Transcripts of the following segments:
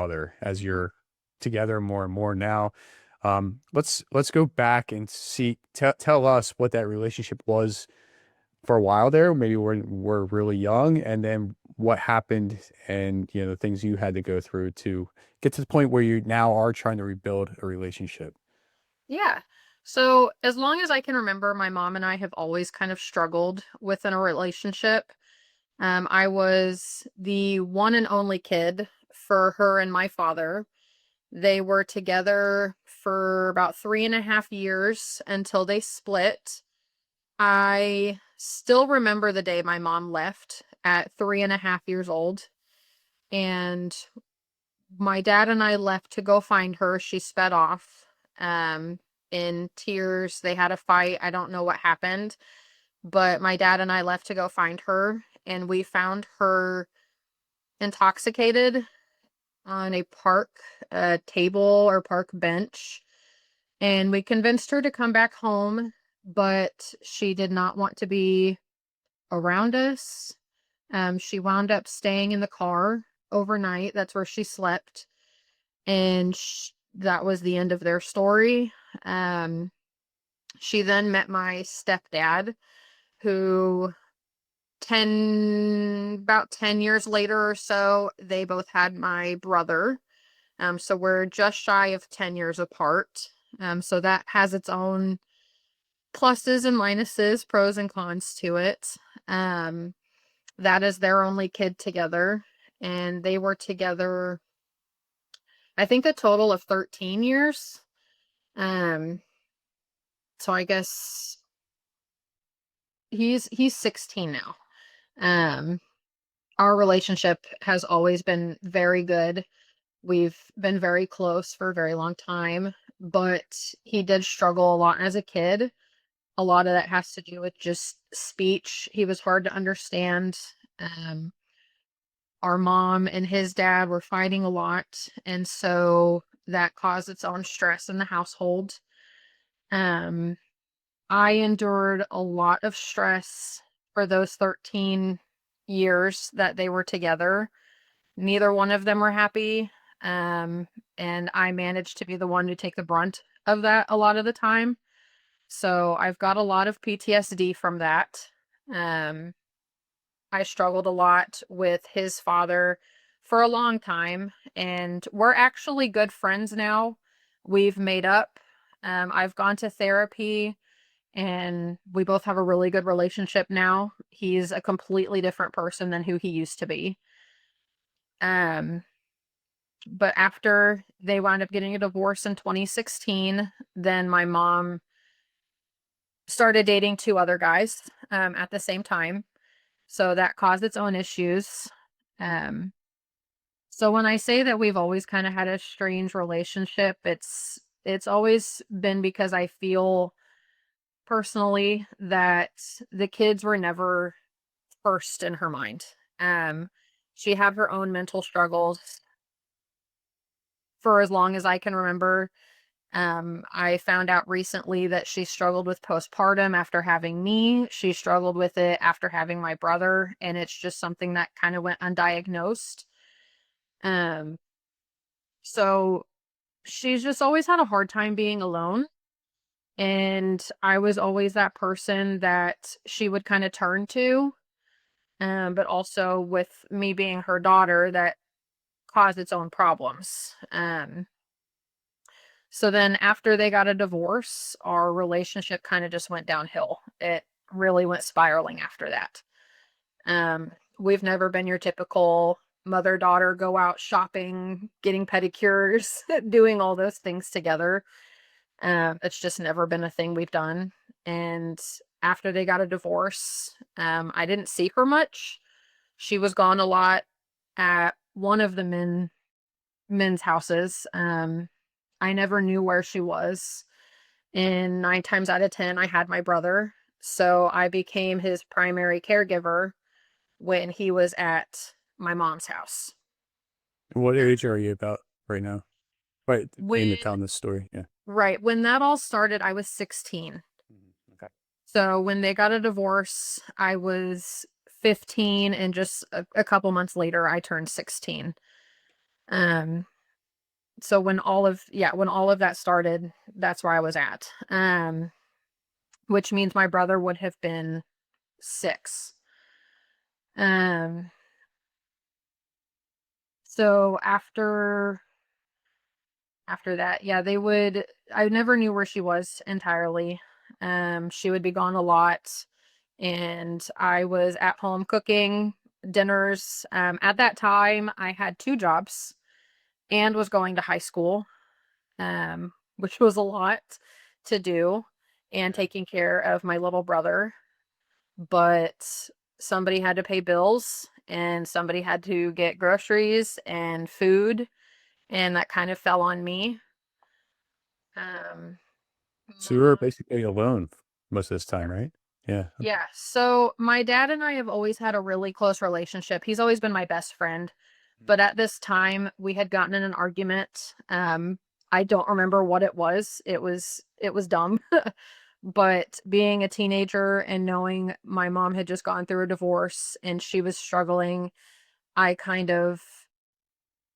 father as you're together more and more now. Let's go back and see tell us what that relationship was for a while there. Maybe we're really young, and then what happened, and the things you had to go through to get to the point where you now are trying to rebuild a relationship. Yeah. So, as long as I can remember, my mom and I have always kind of struggled within a relationship. I was the one and only kid for her and my father. They were together for about 3.5 years until they split. I still remember the day my mom left at 3.5 years old, and my dad and I left to go find her. She sped off, um, in tears. They had a fight. I don't know what happened, but my dad and I left to go find her, and we found her intoxicated on a park table or park bench. And we convinced her to come back home, but she did not want to be around us. She wound up staying in the car overnight. That's where she slept. And that was the end of their story. Um, she then met my stepdad, who about 10 years later or so, they both had my brother. So we're just shy of 10 years apart. So that has its own pluses and minuses, pros and cons to it. Um, that is their only kid together, and they were together, I think, a total of 13 years. Um, so I guess he's 16 now. Um, our relationship has always been very good. We've been very close for a very long time, but he did struggle a lot as a kid. A lot of that has to do with just speech. He was hard to understand. Um, our mom and his dad were fighting a lot, and so that caused its own stress in the household. Um, I endured a lot of stress for those 13 years that they were together. Neither one of them were happy. Um, and I managed to be the one to take the brunt of that a lot of the time. So I've got a lot of PTSD from that. Um, I struggled a lot with his father for a long time, and we're actually good friends now. We've made up. I've gone to therapy, and we both have a really good relationship now. He's a completely different person than who he used to be. Um, but after they wound up getting a divorce in 2016, then my mom started dating two other guys at the same time. So that caused its own issues. Um, so when I say that we've always kind of had a strange relationship, it's always been because I feel personally that the kids were never first in her mind. Um, she had her own mental struggles for as long as I can remember. I found out recently that she struggled with postpartum after having me. She struggled with it after having my brother, and it's just something that kind of went undiagnosed. Um, so she's just always had a hard time being alone. And I was always that person that she would kind of turn to. But also with me being her daughter, that caused its own problems. So then after they got a divorce, our relationship kind of just went downhill. It really went spiraling after that. We've never been your typical mother-daughter go out shopping, getting pedicures, doing all those things together. It's just never been a thing we've done. And after they got a divorce, I didn't see her much. She was gone a lot at one of the men's houses. I never knew where she was. And 9 times out of 10, I had my brother. So I became his primary caregiver when he was at my mom's house. What age are you about right now? Right, aim at When, telling this story. Yeah. right, when that all started, I was 16. Okay. So when they got a divorce, I was 15, and just a couple months later, I turned 16. Um, so when all of that started, that's where I was at. Which means my brother would have been 6. Um, so after that, yeah, I never knew where she was entirely. She would be gone a lot, and I was at home cooking dinners. At that time, I had 2 jobs and was going to high school, which was a lot to do, and Yeah. taking care of my little brother. But somebody had to pay bills, and somebody had to get groceries and food, and that kind of fell on me. Um, So you were my basically alone most of this time, right? Yeah. Yeah, so my dad and I have always had a really close relationship. He's always been my best friend, but at this time we had gotten in an argument. I don't remember what it was. It was dumb. But being a teenager and knowing my mom had just gone through a divorce and she was struggling, I kind of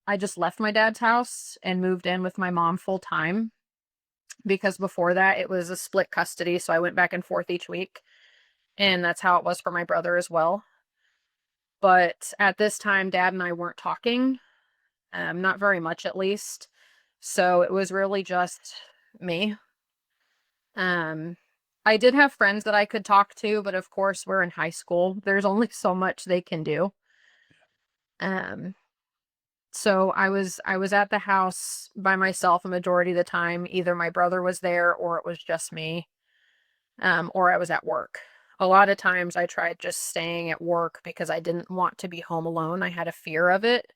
I just left my dad's house and moved in with my mom full time because before that it was a split custody, so I went back and forth each week. And that's how it was for my brother as well. But at this time, dad and I weren't talking, not very much at least. So it was really just me. Um, I did have friends that I could talk to, but of course, we're in high school. There's only so much they can do. Um, so I was at the house by myself a majority of the time. Either my brother was there or it was just me, or I was at work. A lot of times I tried just staying at work because I didn't want to be home alone. I had a fear of it.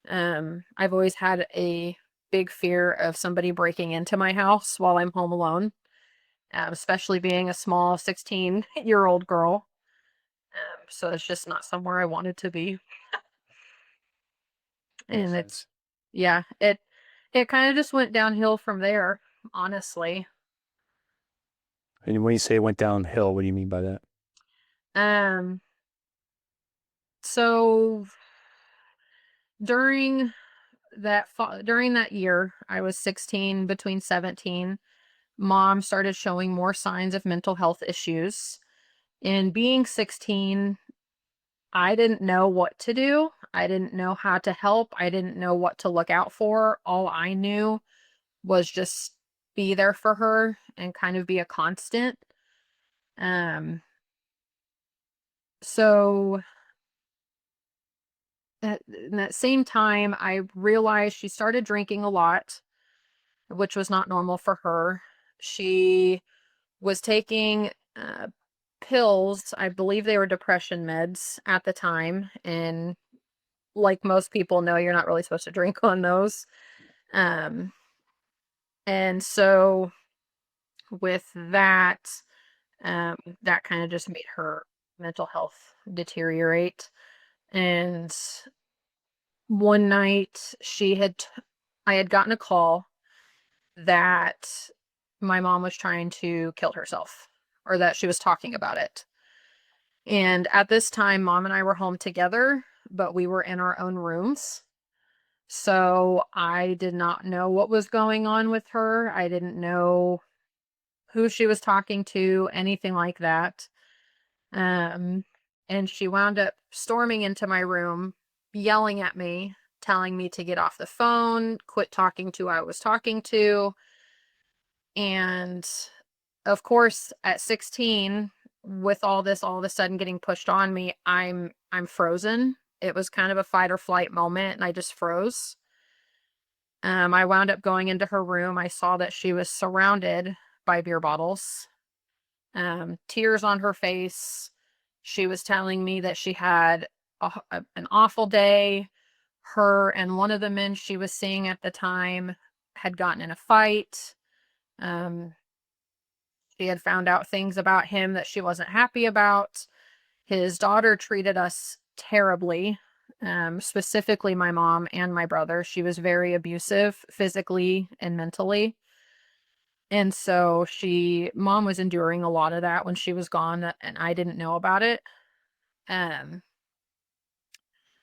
I've always had a big fear of somebody breaking into my house while I'm home alone, especially being a small 16-year-old girl. So it's just not somewhere I wanted to be. Makes And sense. yeah, it kind of just went downhill from there, honestly. And when you say it went downhill, what do you mean by that? Um, so during during that year, I was 16, between 17, mom started showing more signs of mental health issues. And being 16, I didn't know what to do. I didn't know how to help. I didn't know what to look out for. All I knew was just be there for her and kind of be a constant. Um, so in that same time, I realized she started drinking a lot, which was not normal for her. She was taking pills. I believe they were depression meds at the time. And like most people know, you're not really supposed to drink on those. Um, and so with that, that kind of just made her mental health deteriorate. And one night I had gotten a call that my mom was trying to kill herself, or that she was talking about it. And at this time, mom and I were home together, but we were in our own rooms. So I did not know what was going on with her. I didn't know who she was talking to, anything like that. Um, and she wound up storming into my room, yelling at me, telling me to get off the phone, quit talking to who I was talking to. And of course, at 16, with all this all of a sudden getting pushed on me, I'm frozen. It was kind of a fight or flight moment, and I just froze. I wound up going into her room. I saw that she was surrounded by beer bottles, tears on her face. She was telling me that she had an awful day. Her and one of the men she was seeing at the time had gotten in a fight. Um, she had found out things about him that she wasn't happy about. His daughter treated us terribly, specifically my mom and my brother. She was very abusive physically and mentally. And so mom was enduring a lot of that when she was gone, and I didn't know about it. Um,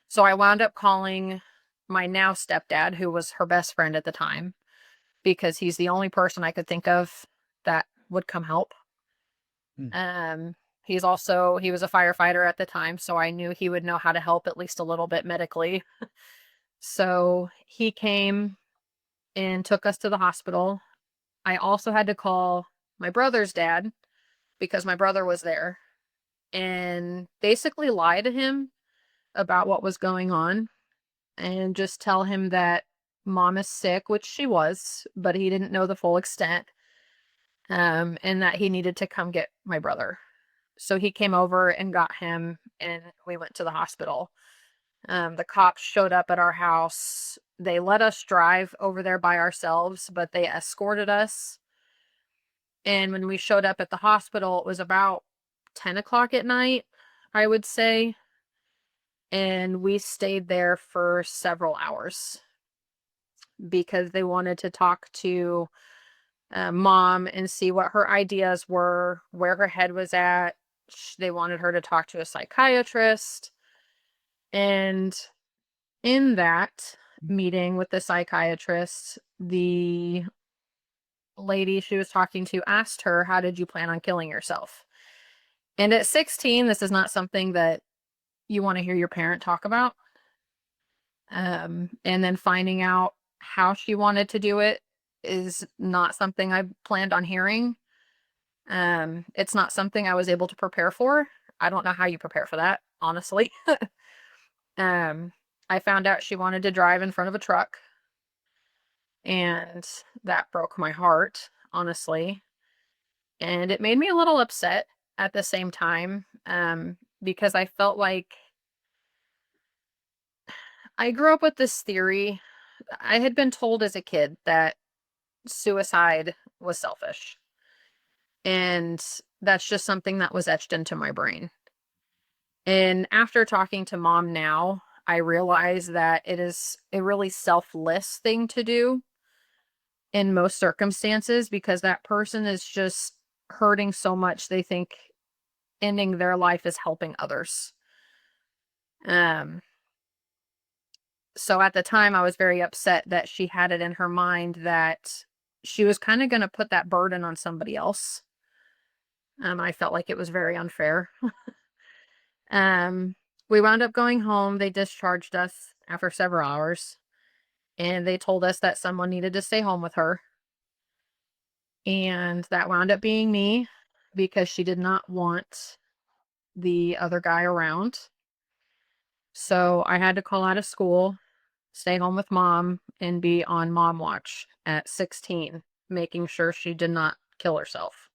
so I wound up calling my now stepdad, who was her best friend at the time, because he's the only person I could think of that would come help. Mm. Um, he was a firefighter at the time, so I knew he would know how to help at least a little bit medically. So he came and took us to the hospital. I also had to call my brother's dad because my brother was there and basically lie to him about what was going on and just tell him that mom is sick, which she was, but he didn't know the full extent, and that he needed to come get my brother. So he came over and got him, and we went to the hospital. The cops showed up at our house. They let us drive over there by ourselves, but they escorted us. And when we showed up at the hospital, it was about 10 o'clock at night, I would say. And we stayed there for several hours because they wanted to talk to mom and see what her ideas were, where her head was at. They wanted her to talk to a psychiatrist. And in that meeting with the psychiatrist, the lady she was talking to asked her, "How did you plan on killing yourself?" And at 16, this is not something that you want to hear your parent talk about. And then finding out how she wanted to do it is not something I planned on hearing. It's not something I was able to prepare for. I don't know how you prepare for that, honestly. um, I found out she wanted to drive in front of a truck, and that broke my heart, honestly. And it made me a little upset at the same time, because I felt like I grew up with this theory. I had been told as a kid that suicide was selfish. And that's just something that was etched into my brain. And after talking to mom now, I realize that it is a really selfless thing to do in most circumstances because that person is just hurting so much they think ending their life is helping others. Um, so at the time, I was very upset that she had it in her mind that she was kind of going to put that burden on somebody else. I felt like it was very unfair. Um, we wound up going home. They discharged us after several hours, and they told us that someone needed to stay home with her. And that wound up being me because she did not want the other guy around. So I had to call out of school, stay home with mom, and be on mom watch at 16, making sure she did not kill herself.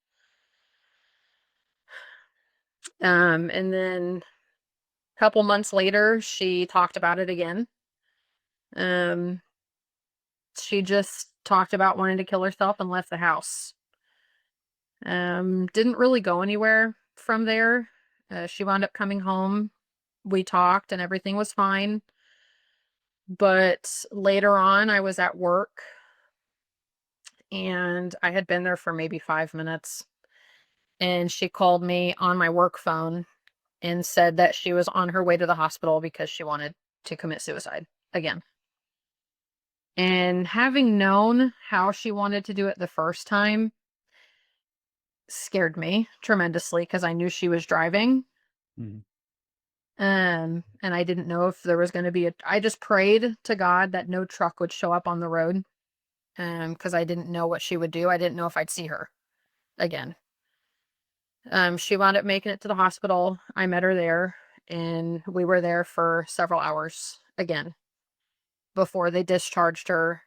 And then a couple months later, she talked about it again. Um, she just talked about wanting to kill herself and left the house. Didn't really go anywhere from there. She wound up coming home. We talked and everything was fine. But later on, I was at work and I had been there for maybe 5 minutes. And she called me on my work phone and said that she was on her way to the hospital because she wanted to commit suicide again. And having known how she wanted to do it the first time scared me tremendously because I knew she was driving. Mm. And I didn't know if there was going to be I just prayed to God that no truck would show up on the road. Because I didn't know what she would do. I didn't know if I'd see her again. She wound up making it to the hospital. I met her there, and we were there for several hours again before they discharged her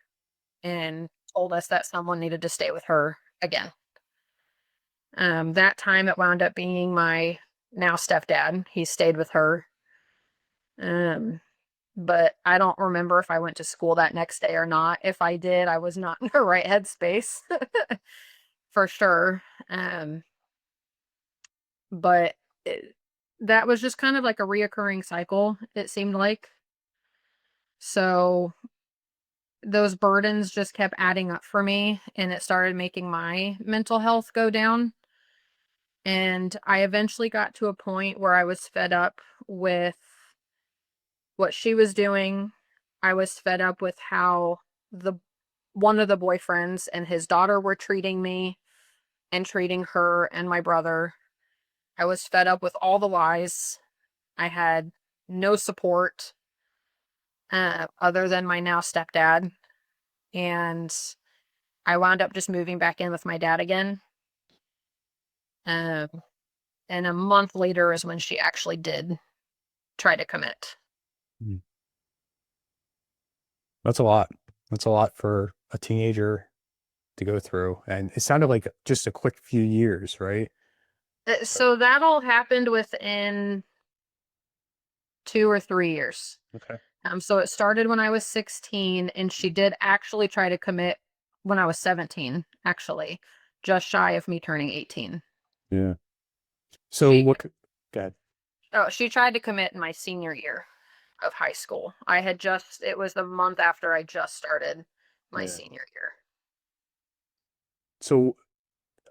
and told us that someone needed to stay with her again. That time it wound up being my now stepdad. He stayed with her. Um, but I don't remember if I went to school that next day or not. If I did, I was not in the right headspace for sure. But that was just kind of like a reoccurring cycle, it seemed like. So those burdens just kept adding up for me, and it started making my mental health go down. And I eventually got to a point where I was fed up with what she was doing. I was fed up with how the one of the boyfriends and his daughter were treating me and treating her and my brother. I was fed up with all the lies. I had no support other than my now stepdad. And I wound up just moving back in with my dad again. Um, and a month later is when she actually did try to commit. Mm. That's a lot. That's a lot for a teenager to go through. And it sounded like just a quick few years, right? So that all happened within 2 or 3 years. Okay. So it started when I was 16, and she did actually try to commit when I was 17, actually, just shy of me turning 18. Yeah. So She what, God, she tried to commit in my senior year of high school. It was the month after I just started my yeah. senior year. So,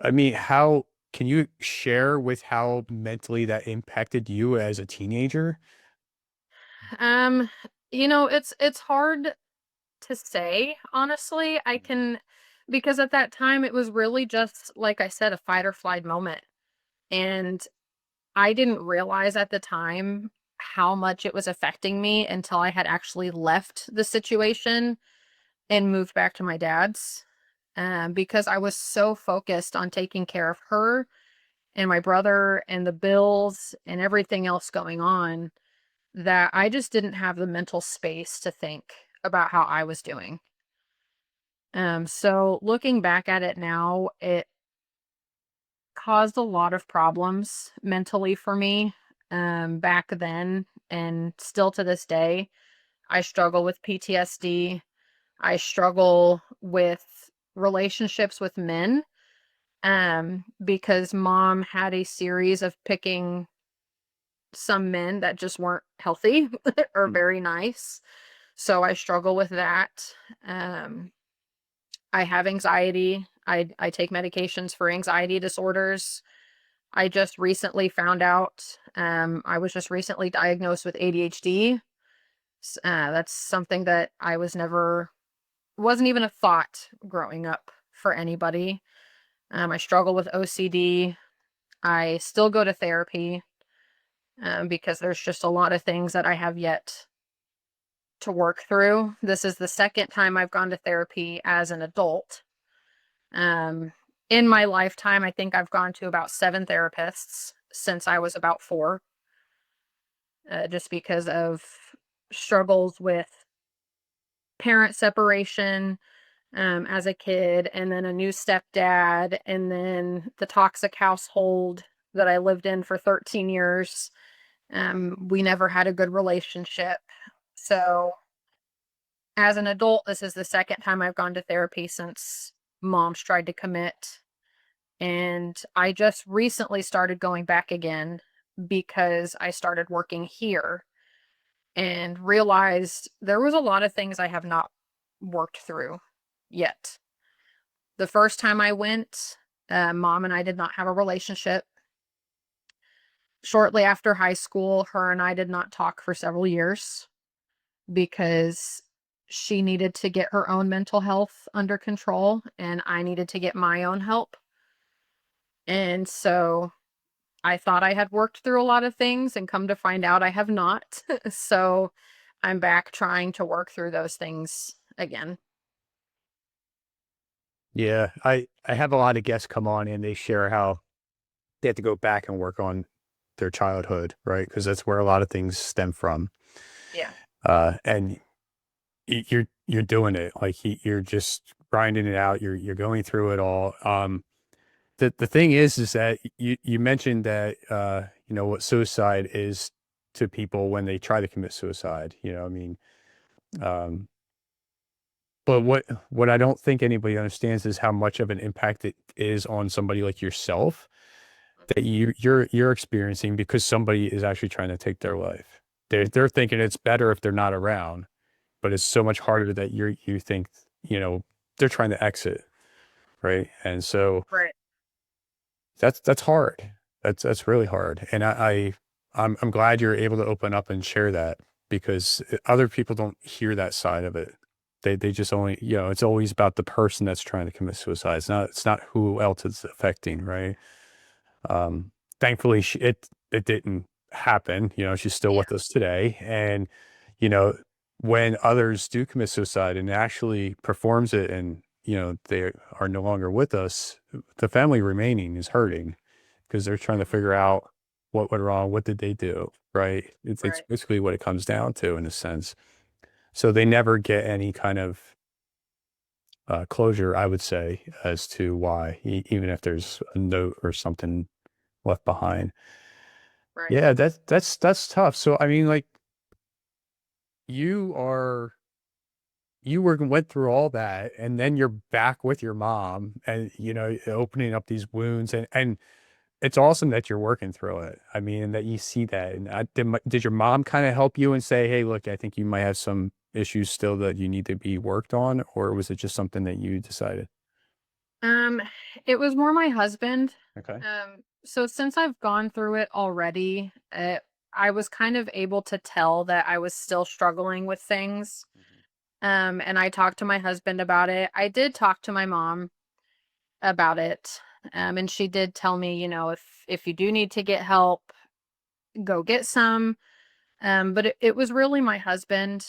I mean, how can you share with how mentally that impacted you as a teenager? Um, it's hard to say, honestly. I can because at that time it was really just like I said, a fight or flight moment. And I didn't realize at the time how much it was affecting me until I had actually left the situation and moved back to my dad's. Because I was so focused on taking care of her and my brother and the bills and everything else going on that I just didn't have the mental space to think about how I was doing. So looking back at it now, it caused a lot of problems mentally for me back then and still to this day. I struggle with PTSD. I struggle with relationships with men because mom had a series of picking some men that just weren't healthy or Mm. very nice. So I struggle with that. Um, I have anxiety. I take medications for anxiety disorders. I just recently found out, I was just recently diagnosed with ADHD. That's something that wasn't even a thought growing up for anybody. I struggle with OCD. I still go to therapy, because there's just a lot of things that I have yet to work through. This is the second time I've gone to therapy as an adult. Um, in my lifetime, I think I've gone to about 7 therapists since I was about 4, just because of struggles with parent separation as a kid, and then a new stepdad, and then the toxic household that I lived in for 13 years. We never had a good relationship. So, as an adult, this is the second time I've gone to therapy since mom's tried to commit. And I just recently started going back again because I started working here and realized there was a lot of things I have not worked through yet. The first time I went, mom and I did not have a relationship. Shortly after high school, her and I did not talk for several years because she needed to get her own mental health under control and I needed to get my own help. And so I thought I had worked through a lot of things and come to find out I have not. So I'm back trying to work through those things again. Yeah, I have a lot of guests come on and they share how they have to go back and work on their childhood, right? Because that's where a lot of things stem from. Yeah. And you're doing it like you're just grinding it out. You're going through it all. The thing is that you mentioned that what suicide is to people when they try to commit suicide. I mean, um, but what I don't think anybody understands is how much of an impact it is on somebody like yourself that you're experiencing because somebody is actually trying to take their life. They're thinking it's better if they're not around, but it's so much harder that you think, they're trying to exit, right? And so Right. that's hard. That's really hard. And I'm glad you're able to open up and share that. because other people don't hear that side of it. They just only, it's always about the person that's trying to commit suicide. It's not who else it's affecting, right? Um, Thankfully, it didn't happen. She's still Yeah, with us today, and you know, when others do commit suicide and actually performs it, and they are no longer with us, the family remaining is hurting because they're trying to mhm, figure out what went wrong, what did they do, right? It's right, basically what it comes down to in a sense. So they never get any kind of closure, I would say, as to why, even if there's a note or something left behind. right. Yeah, that's tough. So I mean, like you are went through all that, and then you're back with your mom, and opening up these wounds, and it's awesome that you're working through it. I mean, and that you see that. And did your mom kind of help you and say, "Hey, look, I think you might have some issues still that you need to be worked on," or was it just something that you decided? Um, it was more my husband. Okay. So since I've gone through it already, I was kind of able to tell that I was still struggling with things. And I talked to my husband about it. I did talk to my mom about it. And she did tell me, if you do need to get help, go get some. But it was really my husband.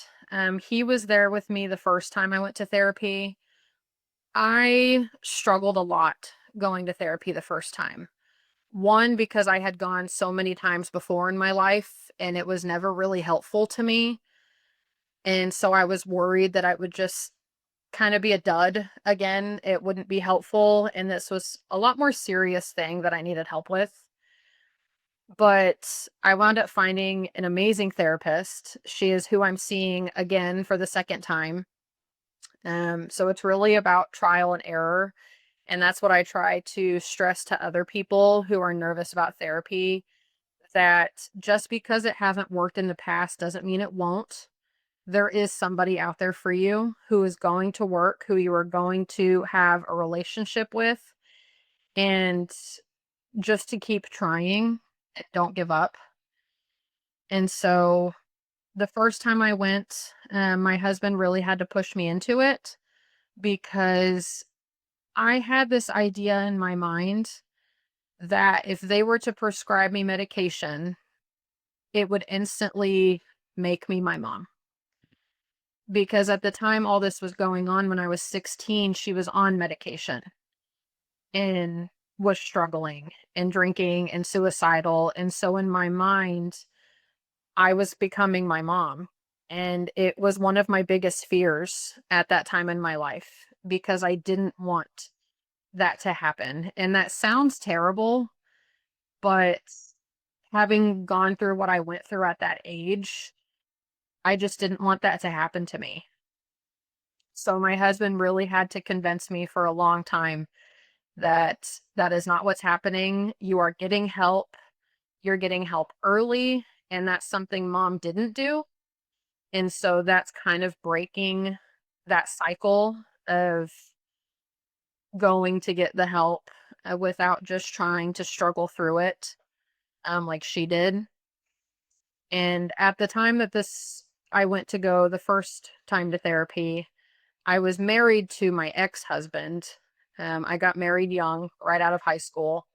He was there with me the first time I went to therapy. I struggled a lot going to therapy the first time. One, because I had gone so many times before in my life and it was never really helpful to me. And so I was worried that I would just kind of be a dud again. It wouldn't be helpful. And this was a lot more serious thing that I needed help with. But I wound up finding an amazing therapist. She is who I'm seeing again for the second time. So it's really about trial and error. And that's what I try to stress to other people who are nervous about therapy, that just because it hasn't worked in the past doesn't mean it won't. There is somebody out there for you who is going to work, who you are going to have a relationship with, and just to keep trying, don't give up. And so the first time I went, my husband really had to push me into it because I had this idea in my mind that if they were to prescribe me medication, it would instantly make me my mom. Because at the time all this was going on, when I was 16, she was on medication and was struggling and drinking and suicidal. And so in my mind, I was becoming my mom. And it was one of my biggest fears at that time in my life because I didn't want that to happen. And that sounds terrible, but having gone through what I went through at that age, I just didn't want that to happen to me. So my husband really had to convince me for a long time that that is not what's happening. You are getting help. You're getting help early, and that's something mom didn't do. And so that's kind of breaking that cycle of going to get the help without just trying to struggle through it like she did. And at the time that this I went to go the first time to therapy, I was married to my ex-husband. I got married young, right out of high school.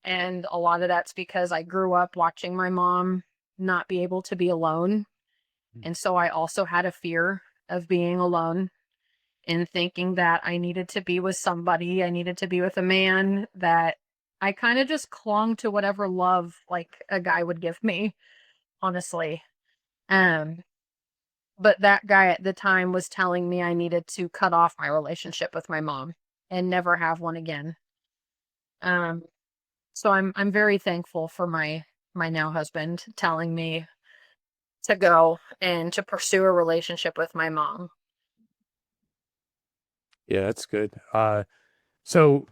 And a lot of that's because I grew up watching my mom not be able to be alone. And so I also had a fear of being alone and thinking that I needed to be with somebody. I needed to be with a man, that I kind of just clung to whatever love like a guy would give me, honestly. Um, but that guy at the time was telling me I needed to cut off my relationship with my mom and never have one again. Um, so I'm very thankful for my now husband telling me to go and to pursue a relationship with my mom. Yeah, that's good. So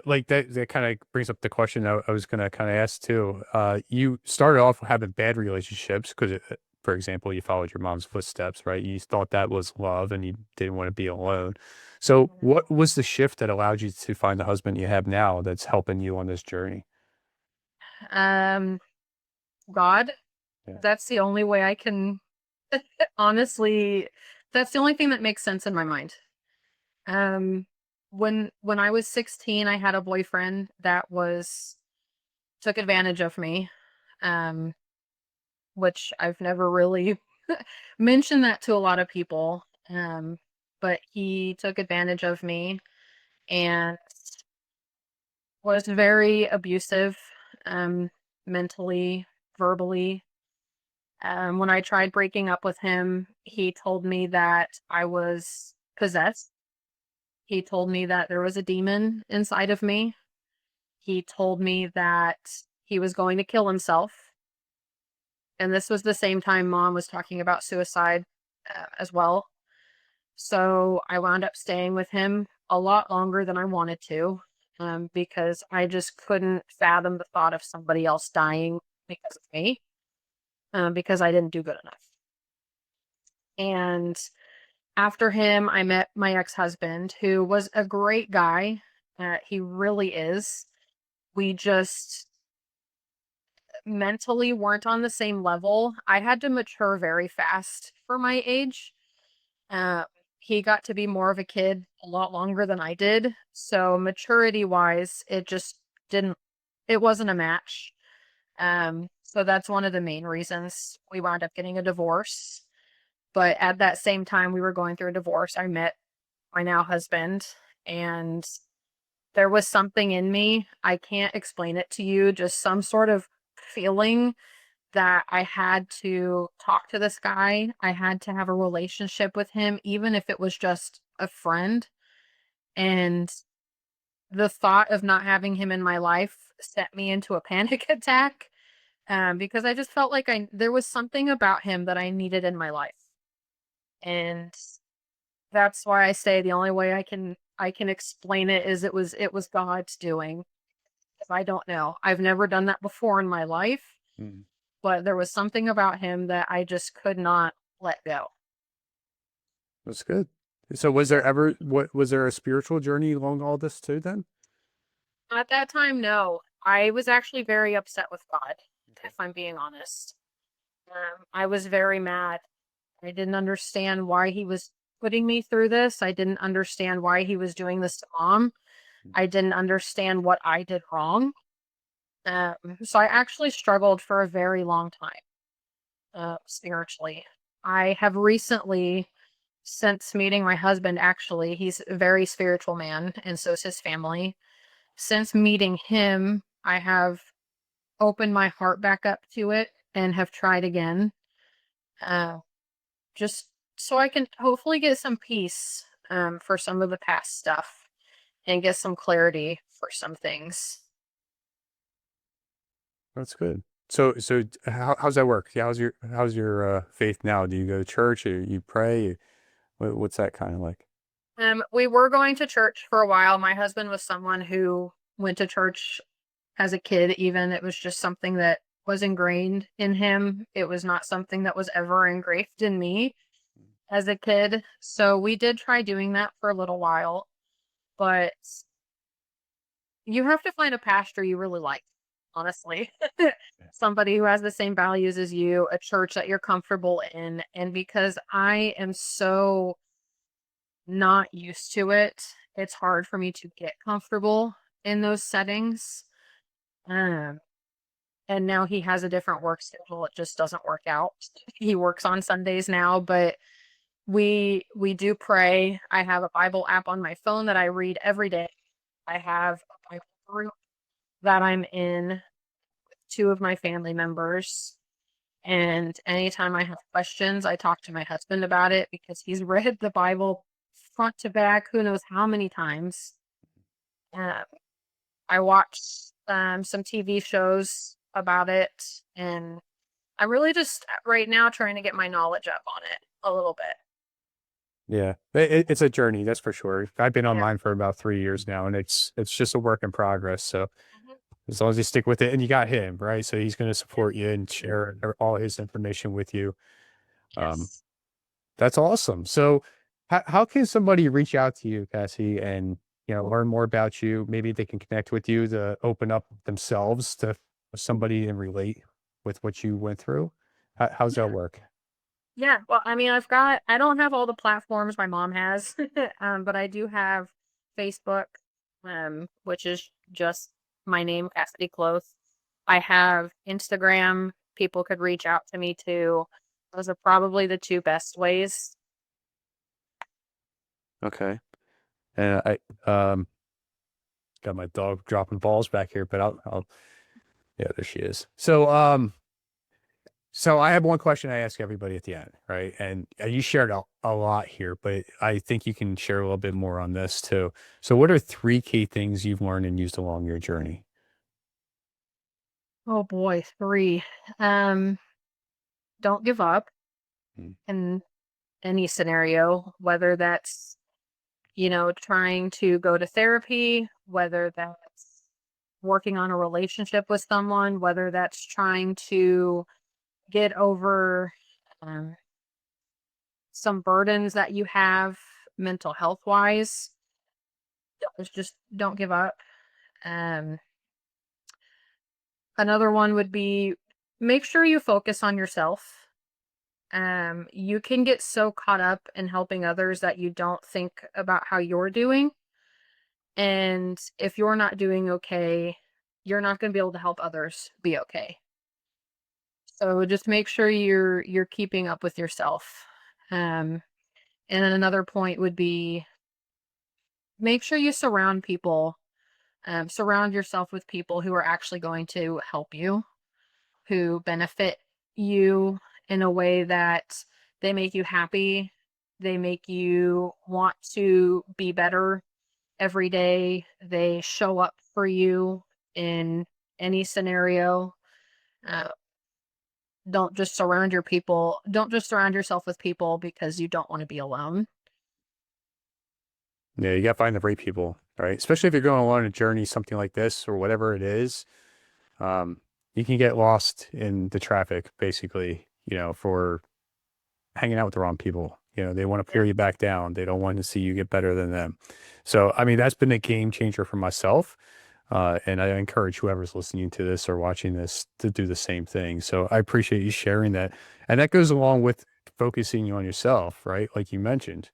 like that kind of brings up the question I was gonna kind of ask too. You started off having bad relationships because, for example, you followed your mom's footsteps, right? You thought that was love, and you didn't want to be alone. So, Mhm. what was the shift that allowed you to find the husband you have now that's helping you on this journey? Um, God, Yeah. That's the only way I can honestly, that's the only thing that makes sense in my mind. Um, when I was 16, I had a boyfriend that was took advantage of me. Um, which I've never really mentioned that to a lot of people. But he took advantage of me and was very abusive, um, mentally, verbally. When I tried breaking up with him, he told me that I was possessed. He told me that there was a demon inside of me. He told me that he was going to kill himself. And this was the same time mom was talking about suicide as well. So I wound up staying with him a lot longer than I wanted to, because I just couldn't fathom the thought of somebody else dying because of me, because I didn't do good enough. And after him, I met my ex husband, who was a great guy. He really is. We just mentally weren't on the same level. I had to mature very fast for my age. Uh, he got to be more of a kid a lot longer than I did. So maturity wise, it wasn't a match. So that's one of the main reasons we wound up getting a divorce. But at that same time we were going through a divorce, I met my now husband, and there was something in me. I can't explain it to you, just some sort of feeling that I had to talk to this guy. I had to have a relationship with him, even if it was just a friend. And the thought of not having him in my life sent me into a panic attack, because I just felt like there was something about him that I needed in my life. And that's why I say the only way I can explain it is it was God's doing. 'Cause I don't know. I've never done that before in my life, Mm. but there was something about him that I just could not let go. That's good. So was there a spiritual journey along all this too then? At that time, no. I was actually very upset with God, Okay. if I'm being honest. I was very mad. I didn't understand why he was putting me through this. I didn't understand why he was doing this to mom. Mm. I didn't understand what I did wrong. So I actually struggled for a very long time, spiritually. I have recently, since meeting my husband, actually, he's a very spiritual man, and so is his family. Since meeting him, I have opened my heart back up to it and have tried again, uh, just so I can hopefully get some peace, for some of the past stuff and get some clarity for some things. That's good. So how's that work? Yeah, how's your faith now? Do you go to church or you pray? What's that kind of like? We were going to church for a while. My husband was someone who went to church as a kid, even. It was just something that was ingrained in him. It was not something that was ever engraved in me as a kid. So we did try doing that for a little while, but you have to find a pastor you really like, honestly. Somebody who has the same values as you, a church that you're comfortable in. And because I am so not used to it, it's hard for me to get comfortable in those settings. Um, and now he has a different work schedule. It just doesn't work out. He works on Sundays now, but we do pray. I have a Bible app on my phone that I read every day. I have a Bible group that I'm in with two of my family members. And anytime I have questions, I talk to my husband about it because he's read the Bible front to back, who knows how many times. Um, I watched some TV shows about it, and I'm really just right now trying to get my knowledge up on it a little bit. Yeah, it's a journey, that's for sure. I've been on Yeah. mine for about 3 years now, and it's just a work in progress. So Mhm. as long as you stick with it, and you got him, right? So he's going to Yeah. support you and share all his information with you. Um, Yes. that's awesome. So how can somebody reach out to you, Cassie, and learn more about you? Maybe they can connect with you to open up themselves to somebody and relate with what you went through. How's that Yeah. work? Yeah. Well, I mean, I don't have all the platforms my mom has, but I do have Facebook, which is just my name, Cassidy Kloth. I have Instagram. People could reach out to me too. Those are probably the two best ways. Okay. And I got my dog dropping balls back here, but I'll yeah, there she is. So I have one question I ask everybody at the end, right? And you shared a lot here, but I think you can share a little bit more on this too. So what are three key things you've learned and used along your journey? Oh boy, three. Um, don't give up Mm. in any scenario, whether that's, trying to go to therapy, whether that's working on a relationship with someone, whether that's trying to get over um, some burdens that you have mental health wise. Just don't give up. Um, Another one would be make sure you focus on yourself. You can get so caught up in helping others that you don't think about how you're doing. And if you're not doing okay, you're not going to be able to help others be okay. So just make sure you're keeping up with yourself. Um, and then another point would be make sure you surround yourself with people who are actually going to help you, who benefit you in a way that they make you happy, they make you want to be better every day, they show up for you in any scenario. Uh, don't just surround yourself with people because you don't want to be alone. Yeah, you got to find the right people, right? Especially if you're going along a journey, something like this or whatever it is. Um, you can get lost in the traffic, basically, for hanging out with the wrong people. They want to Yeah. peer you back down. They don't want to see you get better than them. So, I mean, that's been a game changer for myself. And I encourage whoever's listening to this or watching this to do the same thing. So I appreciate you sharing that. And that goes along with focusing on yourself, right? Like you mentioned,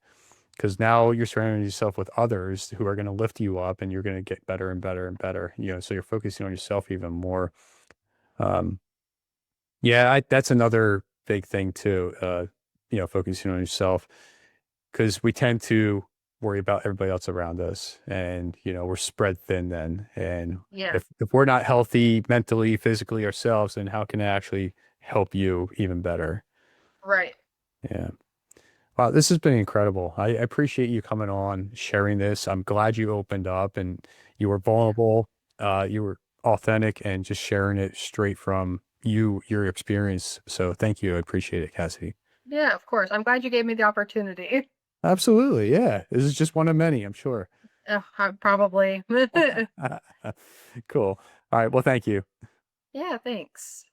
because now you're surrounding yourself with others who are going to lift you up and you're going to get better and better and better. So you're focusing on yourself even more. Um, yeah, that's another big thing too. Focusing on yourself because we tend to worry about everybody else around us, and we're spread thin then. And Yeah. if we're not healthy mentally, physically ourselves, then how can it actually help you even better? Right. Yeah. Wow, this has been incredible. I appreciate you coming on, sharing this. I'm glad you opened up and you were Yeah. vulnerable. You were authentic and just sharing it straight from your experience. So thank you. I appreciate it, Cassidy. Yeah, of course. I'm glad you gave me the opportunity. Absolutely. Yeah. This is just one of many, I'm sure. Probably. Cool. All right. Well, thank you. Yeah, thanks.